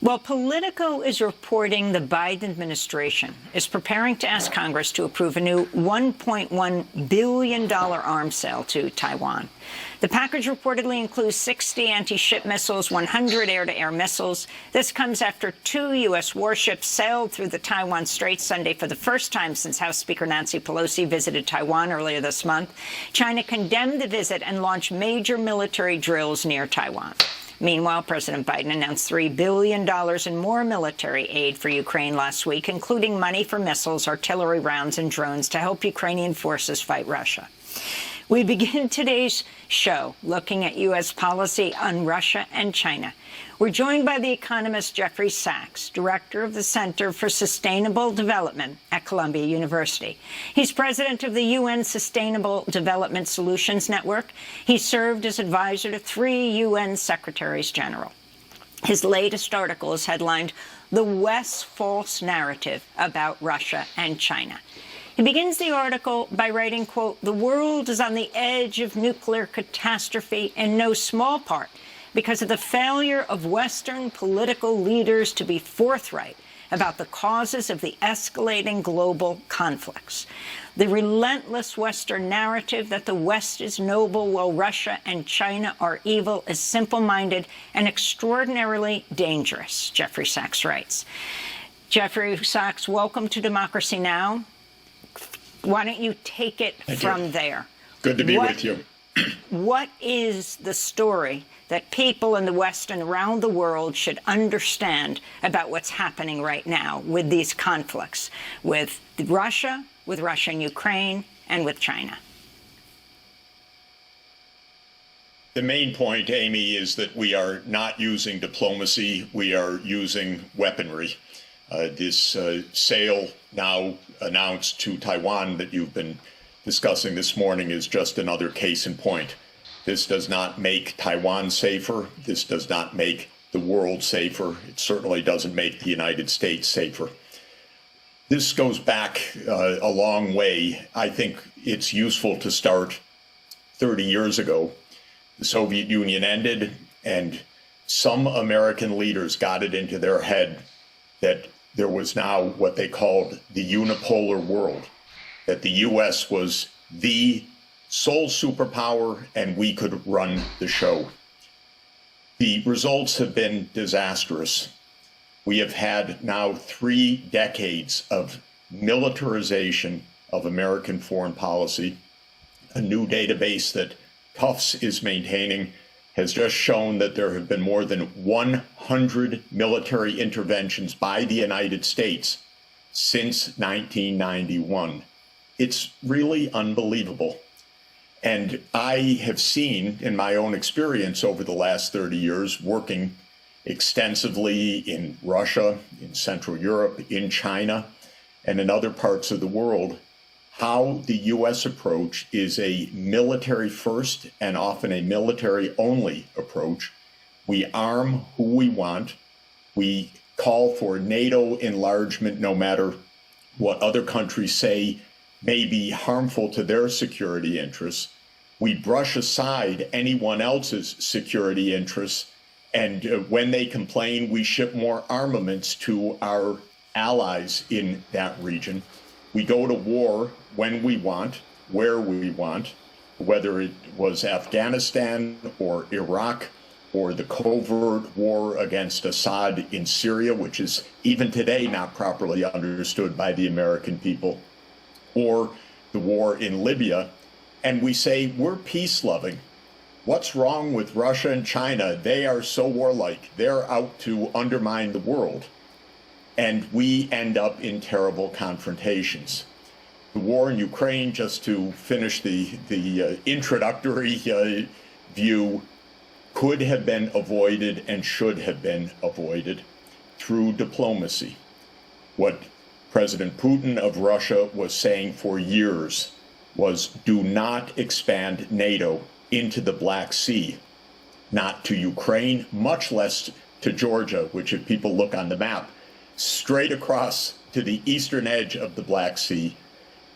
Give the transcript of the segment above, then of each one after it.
Well, Politico is reporting the Biden administration is preparing to ask Congress to approve a new $1.1 billion arms sale to Taiwan. The package reportedly includes 60 anti-ship missiles, 100 air-to-air missiles. This comes after 2 U.S. warships sailed through the Taiwan Strait Sunday for the first time since House Speaker Nancy Pelosi visited Taiwan earlier this month. China condemned the visit and launched major military drills near Taiwan. Meanwhile, President Biden announced $3 billion in more military aid for Ukraine last week, including money for missiles, artillery rounds, and drones to help Ukrainian forces fight Russia. We begin today's show looking at U.S. policy on Russia and China. We're joined by the economist Jeffrey Sachs, director of the Center for Sustainable Development at Columbia University. He's president of the UN Sustainable Development Solutions Network. He served as advisor to 3 UN secretaries general. His latest article is headlined, "The West's False Narrative About Russia and China." He begins the article by writing, quote, "The world is on the edge of nuclear catastrophe in no small part because of the failure of Western political leaders to be forthright about the causes of the escalating global conflicts. The relentless Western narrative that the West is noble while Russia and China are evil is simple-minded and extraordinarily dangerous," Jeffrey Sachs writes. Jeffrey Sachs, welcome to Democracy Now! Why don't you take it from there? Good to be with you. What is the story that people in the West and around the world should understand about what's happening right now with these conflicts, with Russia and Ukraine, and with China? The main point, Amy, is that we are not using diplomacy. We are using weaponry. This sale now announced to Taiwan that you've been discussing this morning is just another case in point. This does not make Taiwan safer. This does not make the world safer. It certainly doesn't make the United States safer. This goes back a long way. I think it's useful to start 30 years ago. The Soviet Union ended, and some American leaders got it into their head that there was now what they called the unipolar world, that the U.S. was the sole superpower and we could run the show. The results have been disastrous. We have had now 3 decades of militarization of American foreign policy. A new database that Tufts is maintaining has just shown that there have been more than 100 military interventions by the United States since 1991. It's really unbelievable. And I have seen in my own experience over the last 30 years, working extensively in Russia, in Central Europe, in China, and in other parts of the world, how the U.S. approach is a military-first and often a military-only approach. We arm who we want. We call for NATO enlargement no matter what other countries say may be harmful to their security interests. We brush aside anyone else's security interests, and when they complain, we ship more armaments to our allies in that region. We go to war when we want, where we want, whether it was Afghanistan or Iraq or the covert war against Assad in Syria, which is even today not properly understood by the American people, or the war in Libya. And we say, we're peace-loving. What's wrong with Russia and China? They are so warlike. They're out to undermine the world. And we end up in terrible confrontations. The war in Ukraine, just to finish the introductory view, could have been avoided and should have been avoided through diplomacy. What President Putin of Russia was saying for years was, do not expand NATO into the Black Sea, not to Ukraine, much less to Georgia, which if people look on the map, straight across to the eastern edge of the Black Sea.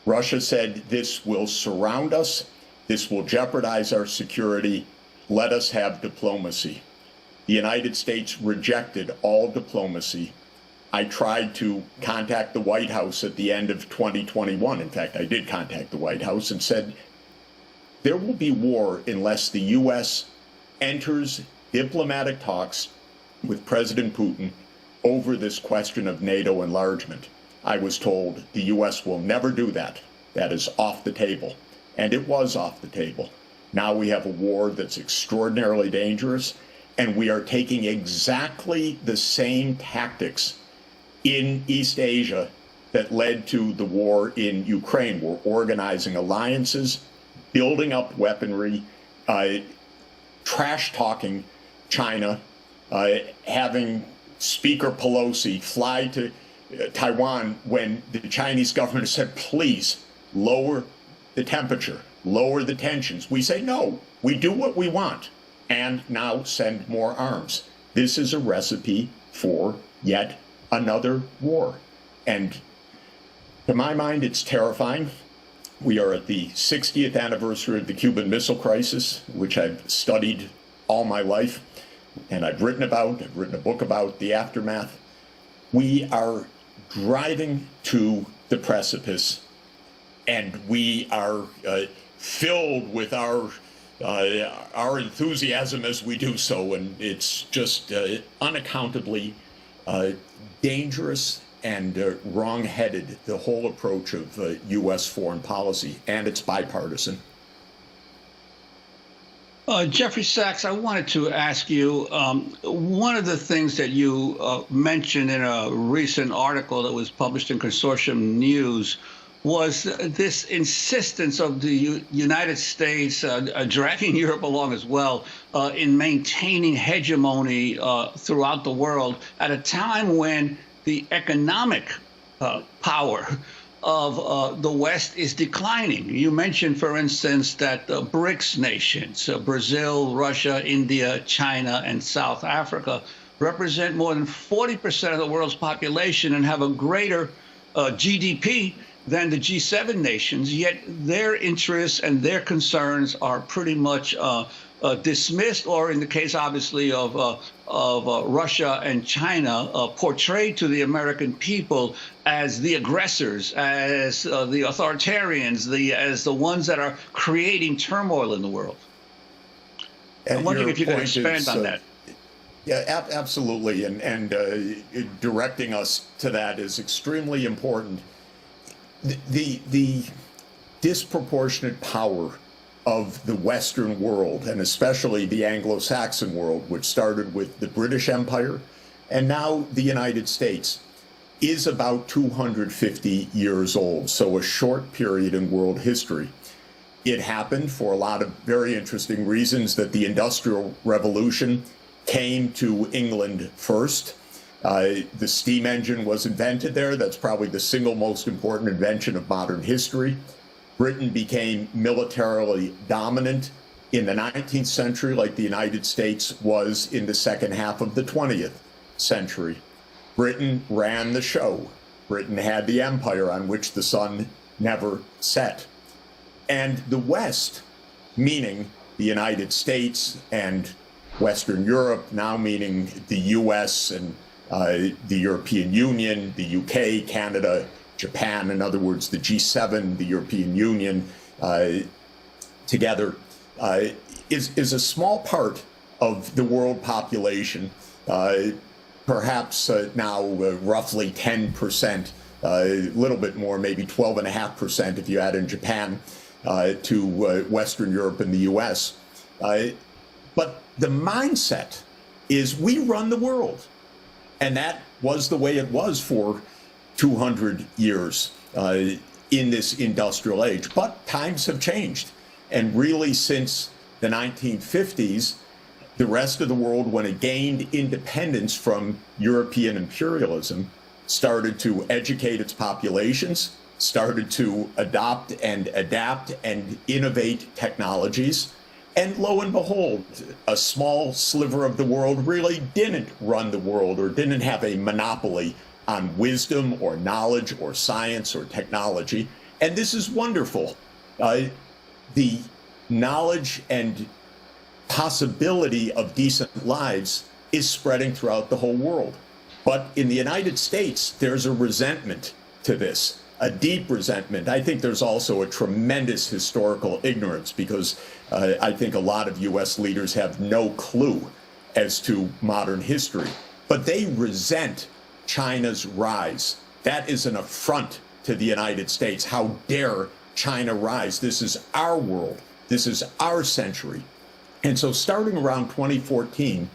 Russia said, this will surround us, this will jeopardize our security, let us have diplomacy. The United States rejected all diplomacy. I tried to contact the White House at the end of 2021. In fact, I did contact the White House and said, there will be war unless the U.S. enters diplomatic talks with President Putin over this question of NATO enlargement. I was told the U.S. will never do that. That is off the table. And it was off the table. Now we have a war that's extraordinarily dangerous, and we are taking exactly the same tactics in East Asia that led to the war in Ukraine. We're organizing alliances, building up weaponry, trash-talking China, having Speaker Pelosi fly to Taiwan when the Chinese government said, please lower the temperature, lower the tensions. We say, no, we do what we want, and now send more arms. This is a recipe for yet another war. And to my mind, it's terrifying. We are at the 60th anniversary of the Cuban Missile Crisis, which I've studied all my life, and I've written a book about the aftermath. We are driving to the precipice, and we are filled with our enthusiasm as we do so, and it's just unaccountably dangerous and wrong-headed, the whole approach of U.S. foreign policy, and it's bipartisan. Jeffrey Sachs, I wanted to ask you, one of the things that you mentioned in a recent article that was published in Consortium News was this insistence of the United States, dragging Europe along as well, in maintaining hegemony throughout the world at a time when the economic power of the West is declining. You mentioned, for instance, that the BRICS nations, Brazil, Russia, India, China, and South Africa, represent more than 40% of the world's population and have a greater GDP than the G7 nations, yet their interests and their concerns are pretty much dismissed, or in the case, obviously, of Russia and China, portrayed to the American people as the aggressors, as the authoritarians, as the ones that are creating turmoil in the world. I'm wondering if you could expand on that. Yeah, absolutely, and directing us to that is extremely important. The disproportionate power of the Western world, and especially the Anglo-Saxon world, which started with the British Empire and now the United States, is about 250 years old, so a short period in world history. It happened for a lot of very interesting reasons that the Industrial Revolution came to England first. The steam engine was invented there. That's probably the single most important invention of modern history. Britain became militarily dominant in the 19th century, like the United States was in the second half of the 20th century. Britain ran the show. Britain had the empire on which the sun never set. And the West, meaning the United States and Western Europe, now meaning the US and the European Union, the UK, Canada, Japan, in other words, the G7, the European Union, together, is a small part of the world population, perhaps now roughly 10%, a little bit more, maybe 12.5% if you add in Japan, to Western Europe and the US. But the mindset is we run the world. And that was the way it was for 200 years in this industrial age. But times have changed. And really, since the 1950s, the rest of the world, when it gained independence from European imperialism, started to educate its populations, started to adopt and adapt and innovate technologies. And lo and behold, a small sliver of the world really didn't run the world or didn't have a monopoly on wisdom or knowledge or science or technology. And this is wonderful. The knowledge and possibility of decent lives is spreading throughout the whole world. But in the United States, there's a resentment to this, a deep resentment. I think there's also a tremendous historical ignorance because I think a lot of U.S. leaders have no clue as to modern history. But they resent China's rise. That is an affront to the United States. How dare China rise? This is our world. This is our century. And so starting around 2014,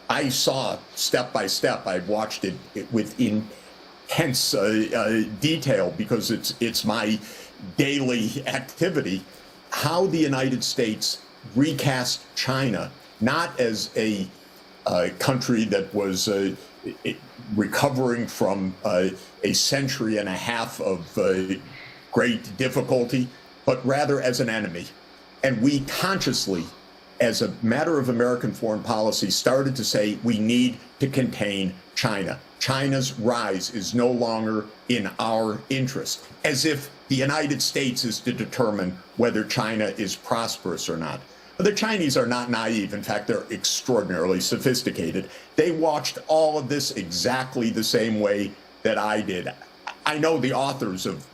I saw step by step, I watched it with intense detail because it's my daily activity, how the United States recast China, not as a country that was recovering from a century and a half of great difficulty, but rather as an enemy. And we consciously, as a matter of American foreign policy, started to say we need to contain China. China's rise is no longer in our interest, as if the United States is to determine whether China is prosperous or not. The Chinese are not naive. In fact, they're extraordinarily sophisticated. They watched all of this exactly the same way that I did. I know the authors of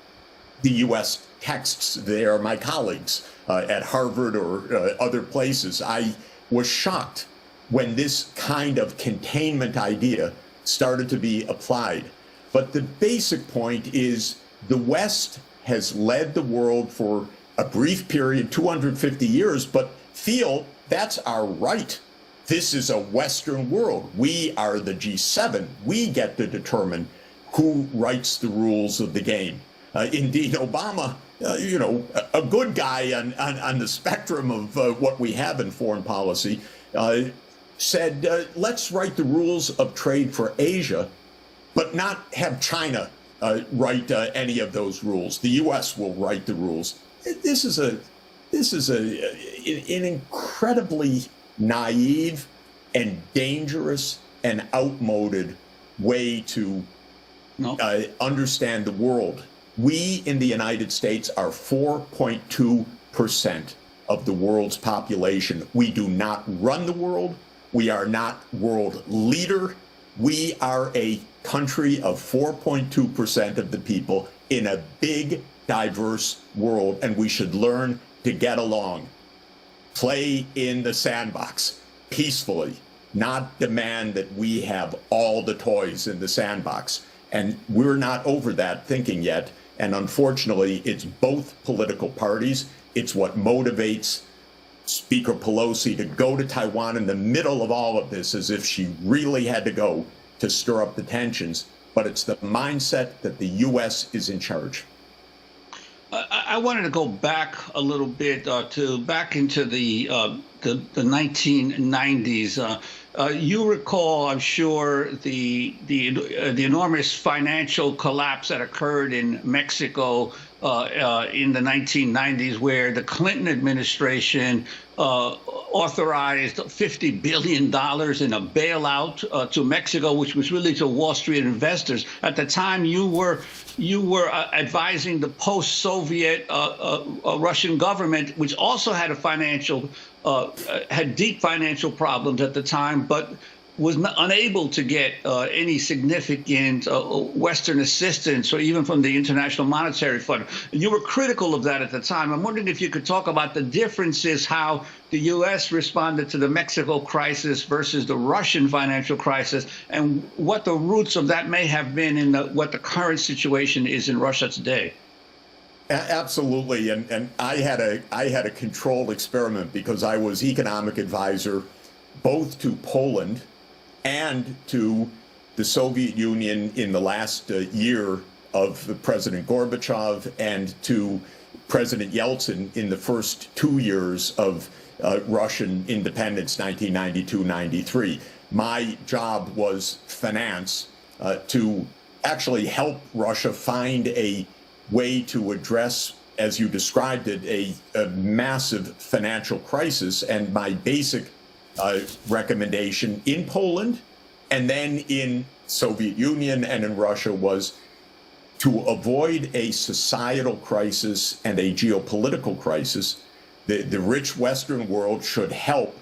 the U.S. texts. They are my colleagues at Harvard or other places. I was shocked when this kind of containment idea started to be applied. But the basic point is the West has led the world for a brief period, 250 years, but feel that's our right. This is a Western world. We are the G7. We get to determine who writes the rules of the game. Indeed, Obama, a good guy on the spectrum of what we have in foreign policy, said, let's write the rules of trade for Asia, but not have China write any of those rules. The U.S. will write the rules. This is an incredibly naive and dangerous and outmoded way to understand the world. We in the United States are 4.2% of the world's population. We do not run the world. We are not world leader. We are a country of 4.2% of the people in a big, diverse world, and we should learn to get along. Play in the sandbox peacefully, not demand that we have all the toys in the sandbox. And we're not over that thinking yet. And unfortunately, it's both political parties. It's what motivates Speaker Pelosi to go to Taiwan in the middle of all of this as if she really had to go to stir up the tensions. But it's the mindset that the U.S. is in charge. I wanted to go back a little bit back into the 1990s. You recall, I'm sure, the enormous financial collapse that occurred in Mexico in the 1990s, where the Clinton administration authorized $50 billion in a bailout to Mexico, which was really to Wall Street investors. At the time, you were advising the post-Soviet Russian government, which also had had deep financial problems at the time, but was unable to get any significant Western assistance, or even from the International Monetary Fund. You were critical of that at the time. I'm wondering if you could talk about the differences, how the U.S. responded to the Mexico crisis versus the Russian financial crisis, and what the roots of that may have been in what the current situation is in Russia today. Absolutely, and I had a controlled experiment because I was economic advisor both to Poland and to the Soviet Union in the last year of President Gorbachev, and to President Yeltsin in the first 2 years of Russian independence, 1992-93. My job was finance, to actually help Russia find a way to address, as you described it, a massive financial crisis. And my basic recommendation in Poland and then in Soviet Union and in Russia was to avoid a societal crisis and a geopolitical crisis. The rich Western world should help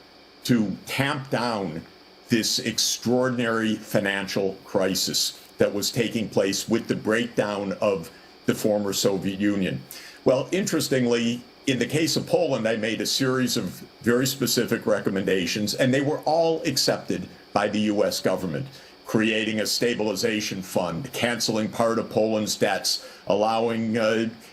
to tamp down this extraordinary financial crisis that was taking place with the breakdown of the former Soviet Union. Well, interestingly, in the case of Poland, I made a series of very specific recommendations, and they were all accepted by the U.S. government. Creating a stabilization fund, canceling part of Poland's debts, allowing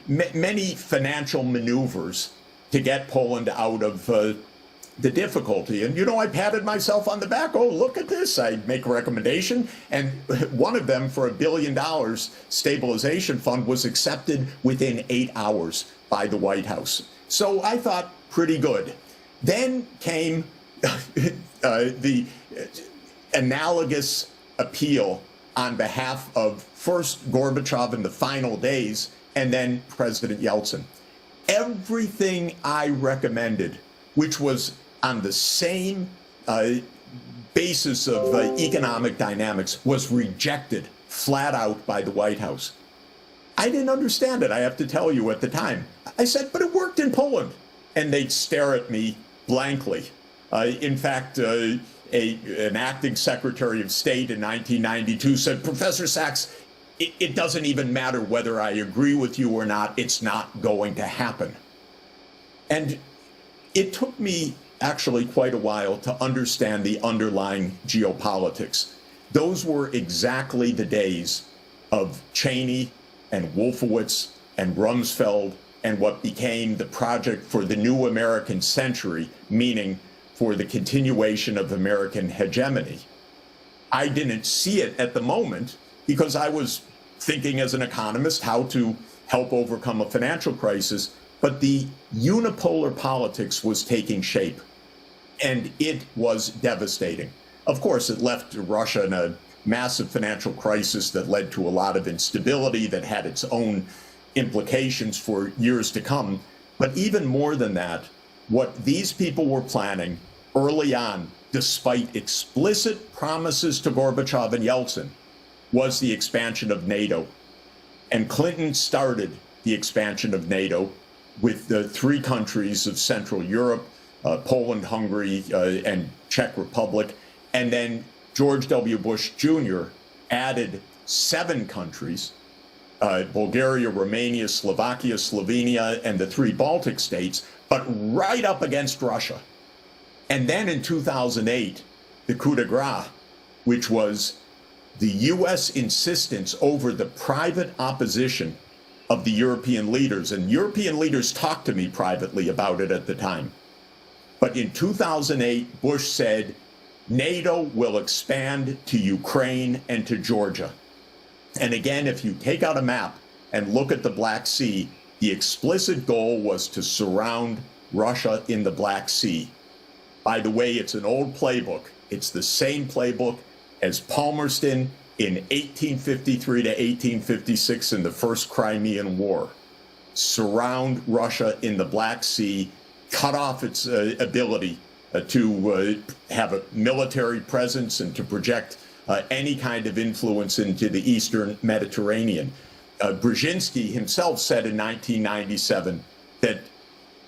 many financial maneuvers to get Poland out of the difficulty. And, I patted myself on the back. Oh, look at this. I make a recommendation. And one of them for $1 billion stabilization fund was accepted within 8 hours by the White House. So I thought pretty good. Then came the analogous appeal on behalf of first Gorbachev in the final days and then President Yeltsin. Everything I recommended, which was on the same basis of economic dynamics, was rejected flat out by the White House. I didn't understand it, I have to tell you, at the time. I said, but it worked in Poland. And they'd stare at me blankly. In fact, an acting Secretary of State in 1992 said, Professor Sachs, it doesn't even matter whether I agree with you or not, it's not going to happen. And it took me actually quite a while to understand the underlying geopolitics. Those were exactly the days of Cheney and Wolfowitz and Rumsfeld and what became the project for the new American century, meaning for the continuation of American hegemony. I didn't see it at the moment because I was thinking as an economist how to help overcome a financial crisis, but the unipolar politics was taking shape, and it was devastating. Of course, it left Russia in a massive financial crisis that led to a lot of instability that had its own implications for years to come. But even more than that, what these people were planning early on, despite explicit promises to Gorbachev and Yeltsin, was the expansion of NATO. And Clinton started the expansion of NATO with the 3 countries of Central Europe, Poland, Hungary, and Czech Republic. And then George W. Bush Jr. added 7 countries, Bulgaria, Romania, Slovakia, Slovenia, and the 3 Baltic states, but right up against Russia. And then in 2008, the coup de grace, which was the U.S. insistence over the private opposition of the European leaders. And European leaders talked to me privately about it at the time. But in 2008, Bush said, NATO will expand to Ukraine and to Georgia. And again, if you take out a map and look at the Black Sea, the explicit goal was to surround Russia in the Black Sea. By the way, it's an old playbook. It's the same playbook as Palmerston in 1853 to 1856 in the First Crimean War. Surround Russia in the Black Sea, cut off its ability to have a military presence and to project any kind of influence into the Eastern Mediterranean. Brzezinski himself said in 1997 that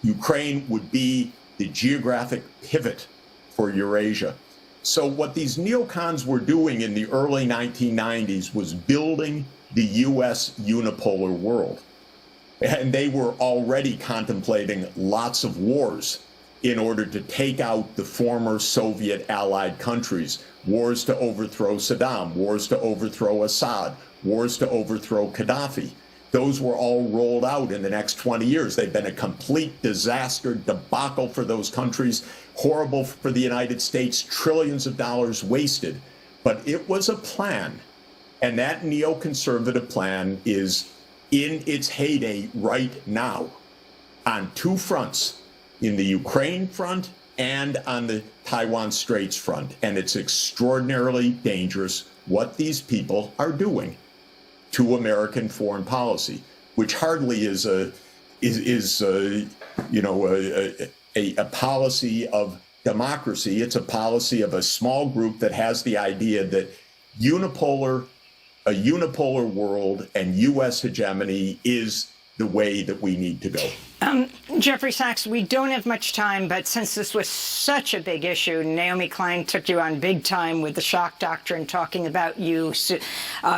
Ukraine would be the geographic pivot for Eurasia. So what these neocons were doing in the early 1990s was building the U.S. unipolar world. And they were already contemplating lots of wars in order to take out the former Soviet allied countries, wars to overthrow Saddam, wars to overthrow Assad, wars to overthrow Gaddafi. Those were all rolled out in the next 20 years. They've been a complete disaster, debacle for those countries, horrible for the United States, trillions of dollars wasted. But it was a plan, and that neoconservative plan is in its heyday right now on 2 fronts, in the Ukraine front and on the Taiwan Straits front. And it's extraordinarily dangerous what these people are doing to American foreign policy, which hardly is a policy of democracy. It's a policy of a small group that has the idea that a unipolar world and U.S. hegemony is the way that we need to go. Jeffrey Sachs, we don't have much time, but since this was such a big issue, Naomi Klein took you on big time with the shock doctrine, talking about you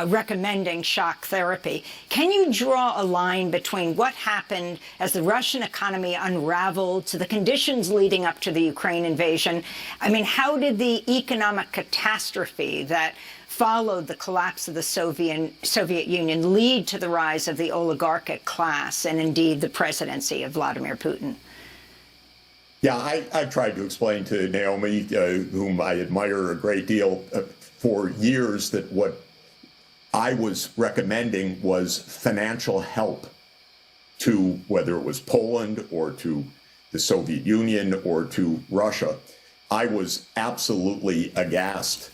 recommending shock therapy. Can you draw a line between what happened as the Russian economy unraveled to the conditions leading up to the Ukraine invasion? I mean, how did the economic catastrophe that followed the collapse of the Soviet Union lead to the rise of the oligarchic class and indeed the presidency of Vladimir Putin? Yeah, I've tried to explain to Naomi, whom I admire a great deal, for years that what I was recommending was financial help to whether it was Poland or to the Soviet Union or to Russia. I was absolutely aghast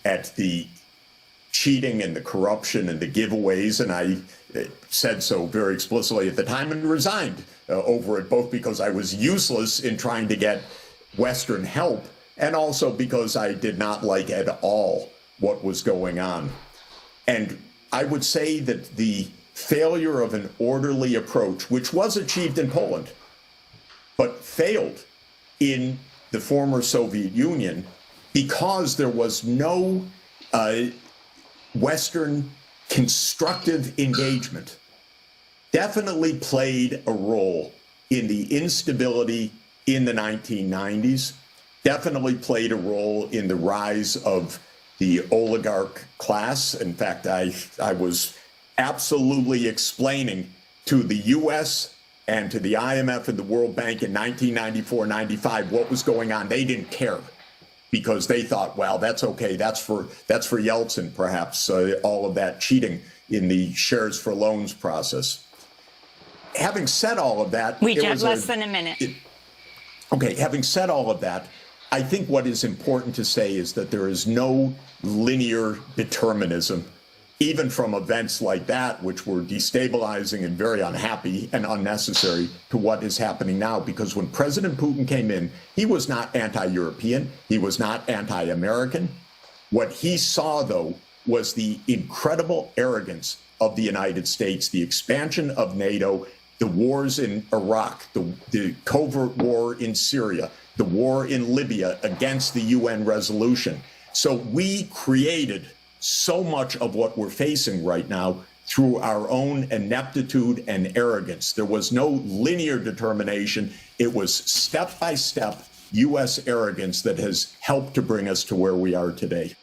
at the cheating and the corruption and the giveaways, and I said so very explicitly at the time and resigned over it, both because I was useless in trying to get Western help and also because I did not like at all what was going on. And I would say that the failure of an orderly approach, which was achieved in Poland, but failed in the former Soviet Union because there was no Western constructive engagement, definitely played a role in the instability in the 1990s, definitely played a role in the rise of the oligarch class. In fact, I was absolutely explaining to the U.S. and to the IMF and the World Bank in 1994-95 what was going on. They didn't care, because they thought, well, that's okay. That's for Yeltsin, perhaps, all of that cheating in the shares for loans process. Having said all of that, we have less than a minute. Okay, having said all of that, I think what is important to say is that there is no linear determinism, even from events like that, which were destabilizing and very unhappy and unnecessary, to what is happening now. Because when President Putin came in, he was not anti-European. He was not anti-American. What he saw, though, was the incredible arrogance of the United States, the expansion of NATO, the wars in Iraq, the covert war in Syria, the war in Libya against the UN resolution. So we created so much of what we're facing right now through our own ineptitude and arrogance. There was no linear determination. It was step-by-step U.S. arrogance that has helped to bring us to where we are today.